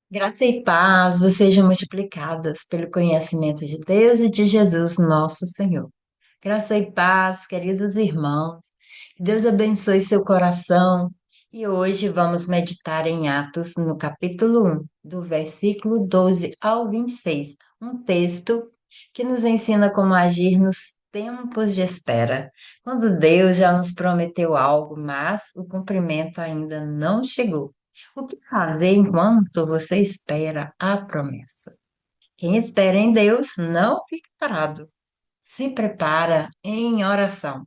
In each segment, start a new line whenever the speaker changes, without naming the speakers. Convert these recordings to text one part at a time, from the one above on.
Graça e paz vos sejam multiplicadas pelo conhecimento de Deus e de Jesus, nosso Senhor. Graça e paz, queridos irmãos. Que Deus abençoe seu coração. E hoje vamos meditar em Atos, no capítulo 1, do versículo 12 ao 26, um texto que nos ensina como agir nos tempos de espera, quando Deus já nos prometeu algo, mas o cumprimento ainda não chegou. O que fazer enquanto você espera a promessa? Quem espera em Deus não fica parado. Se prepara em oração.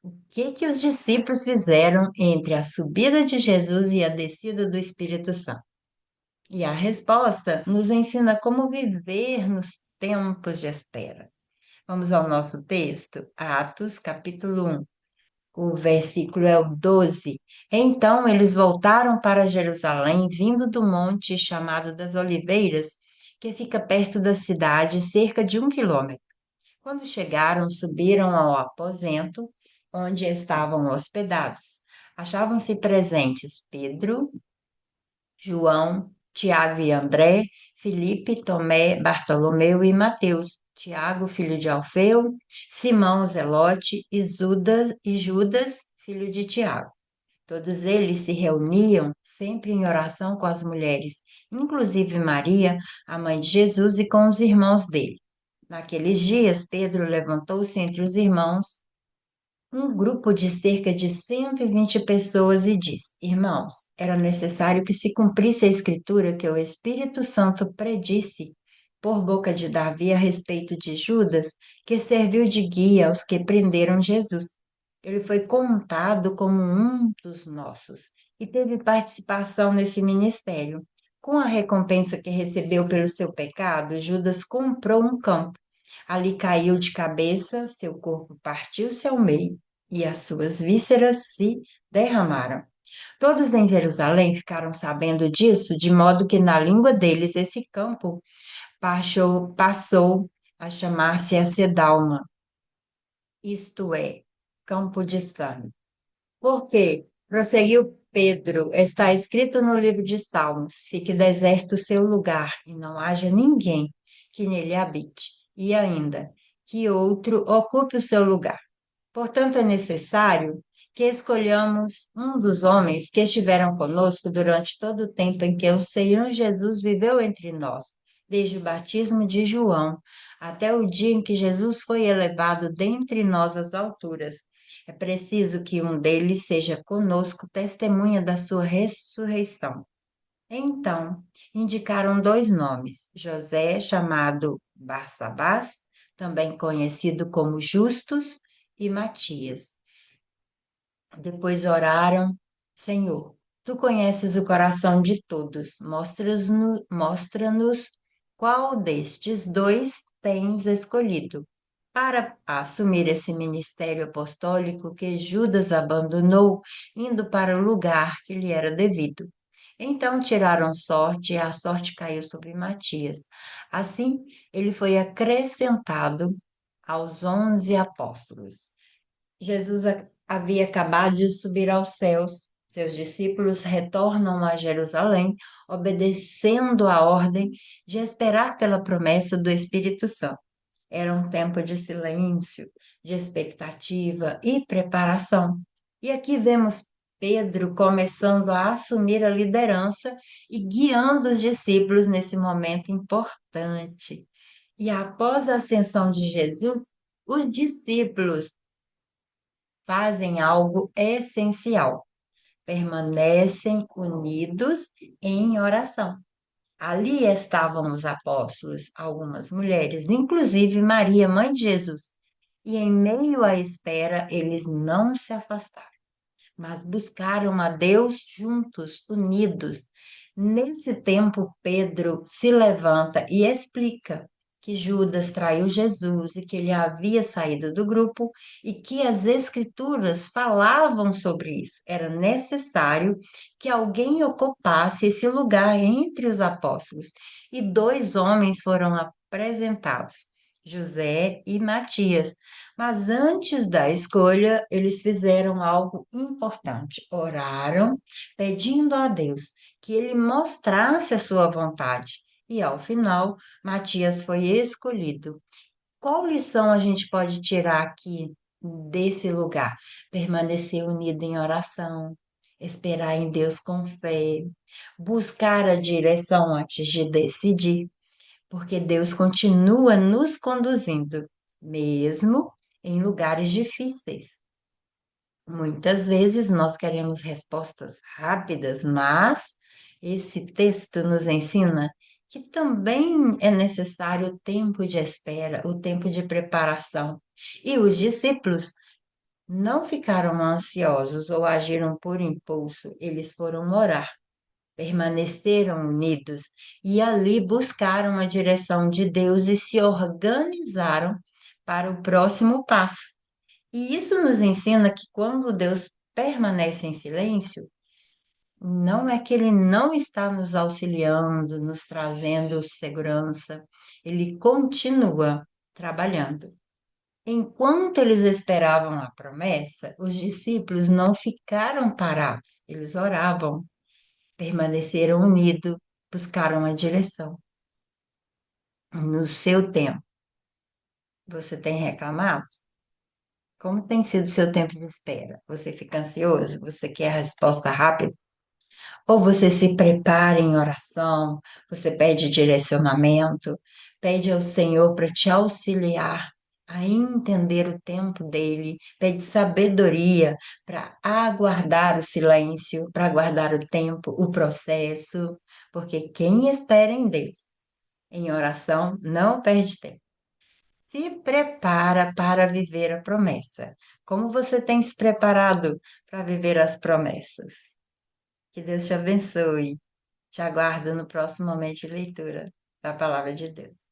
O que os discípulos fizeram entre a subida de Jesus e a descida do Espírito Santo? E a resposta nos ensina como viver nos tempos de espera. Vamos ao nosso texto, Atos, capítulo 1. O versículo é o 12. Então eles voltaram para Jerusalém, vindo do monte chamado das Oliveiras, que fica perto da cidade, cerca de 1 quilômetro. Quando chegaram, subiram ao aposento onde estavam hospedados. Achavam-se presentes Pedro, João, Tiago e André, Filipe, Tomé, Bartolomeu e Mateus, Tiago, filho de Alfeu, Simão Zelote e Judas, filho de Tiago. Todos eles se reuniam sempre em oração com as mulheres, inclusive Maria, a mãe de Jesus, e com os irmãos dele. Naqueles dias, Pedro levantou-se entre os irmãos um grupo de cerca de 120 pessoas e disse: Irmãos, era necessário que se cumprisse a escritura que o Espírito Santo predisse por boca de Davi a respeito de Judas, que serviu de guia aos que prenderam Jesus. Ele foi contado como um dos nossos e teve participação nesse ministério. Com a recompensa que recebeu pelo seu pecado, Judas comprou um campo. Ali caiu de cabeça, seu corpo partiu-se ao meio e as suas vísceras se derramaram. Todos em Jerusalém ficaram sabendo disso, de modo que na língua deles esse campo passou a chamar-se Acedalma, isto é, campo de sangue. Por quê? Prosseguiu Pedro, está escrito no livro de Salmos: fique deserto o seu lugar e não haja ninguém que nele habite, e ainda que outro ocupe o seu lugar. Portanto, é necessário que escolhamos um dos homens que estiveram conosco durante todo o tempo em que o Senhor Jesus viveu entre nós, desde o batismo de João até o dia em que Jesus foi elevado dentre nós às alturas. É preciso que um deles seja conosco, testemunha da sua ressurreição. Então, indicaram dois nomes: José, chamado Barsabás, também conhecido como Justus, e Matias. Depois oraram: Senhor, tu conheces o coração de todos, mostra-nos qual destes dois tens escolhido para assumir esse ministério apostólico que Judas abandonou, indo para o lugar que lhe era devido. Então tiraram sorte, e a sorte caiu sobre Matias. Assim, ele foi acrescentado aos 11 apóstolos. Jesus havia acabado de subir aos céus. Seus discípulos retornam a Jerusalém, obedecendo a ordem de esperar pela promessa do Espírito Santo. Era um tempo de silêncio, de expectativa e preparação. E aqui vemos Pedro começando a assumir a liderança e guiando os discípulos nesse momento importante. E após a ascensão de Jesus, os discípulos fazem algo essencial: permanecem unidos em oração. Ali estavam os apóstolos, algumas mulheres, inclusive Maria, mãe de Jesus. E em meio à espera, eles não se afastaram, mas buscaram a Deus juntos, unidos. Nesse tempo, Pedro se levanta e explica que Judas traiu Jesus e que ele havia saído do grupo e que as Escrituras falavam sobre isso. Era necessário que alguém ocupasse esse lugar entre os apóstolos. E dois homens foram apresentados. José e Matias. Mas antes da escolha, eles fizeram algo importante. Oraram, pedindo a Deus que ele mostrasse a sua vontade. E ao final, Matias foi escolhido. Qual lição a gente pode tirar aqui desse lugar? Permanecer unido em oração, esperar em Deus com fé, buscar a direção antes de decidir, porque Deus continua nos conduzindo, mesmo em lugares difíceis. Muitas vezes nós queremos respostas rápidas, mas esse texto nos ensina que também é necessário o tempo de espera, o tempo de preparação. E os discípulos não ficaram ansiosos ou agiram por impulso, eles foram orar, permaneceram unidos e ali buscaram a direção de Deus e se organizaram para o próximo passo. E isso nos ensina que quando Deus permanece em silêncio, não é que Ele não está nos auxiliando, nos trazendo segurança, Ele continua trabalhando. Enquanto eles esperavam a promessa, os discípulos não ficaram parados, eles oravam, permaneceram unidos, buscaram a direção. No seu tempo, você tem reclamado? Como tem sido o seu tempo de espera? Você fica ansioso? Você quer a resposta rápida? Ou você se prepara em oração? Você pede direcionamento? Pede ao Senhor para te auxiliar a entender o tempo dele? Pede sabedoria para aguardar o silêncio, para aguardar o tempo, o processo? Porque quem espera em Deus, em oração, não perde tempo. Se prepara para viver a promessa. Como você tem se preparado para viver as promessas? Que Deus te abençoe. Te aguardo no próximo momento de leitura da Palavra de Deus.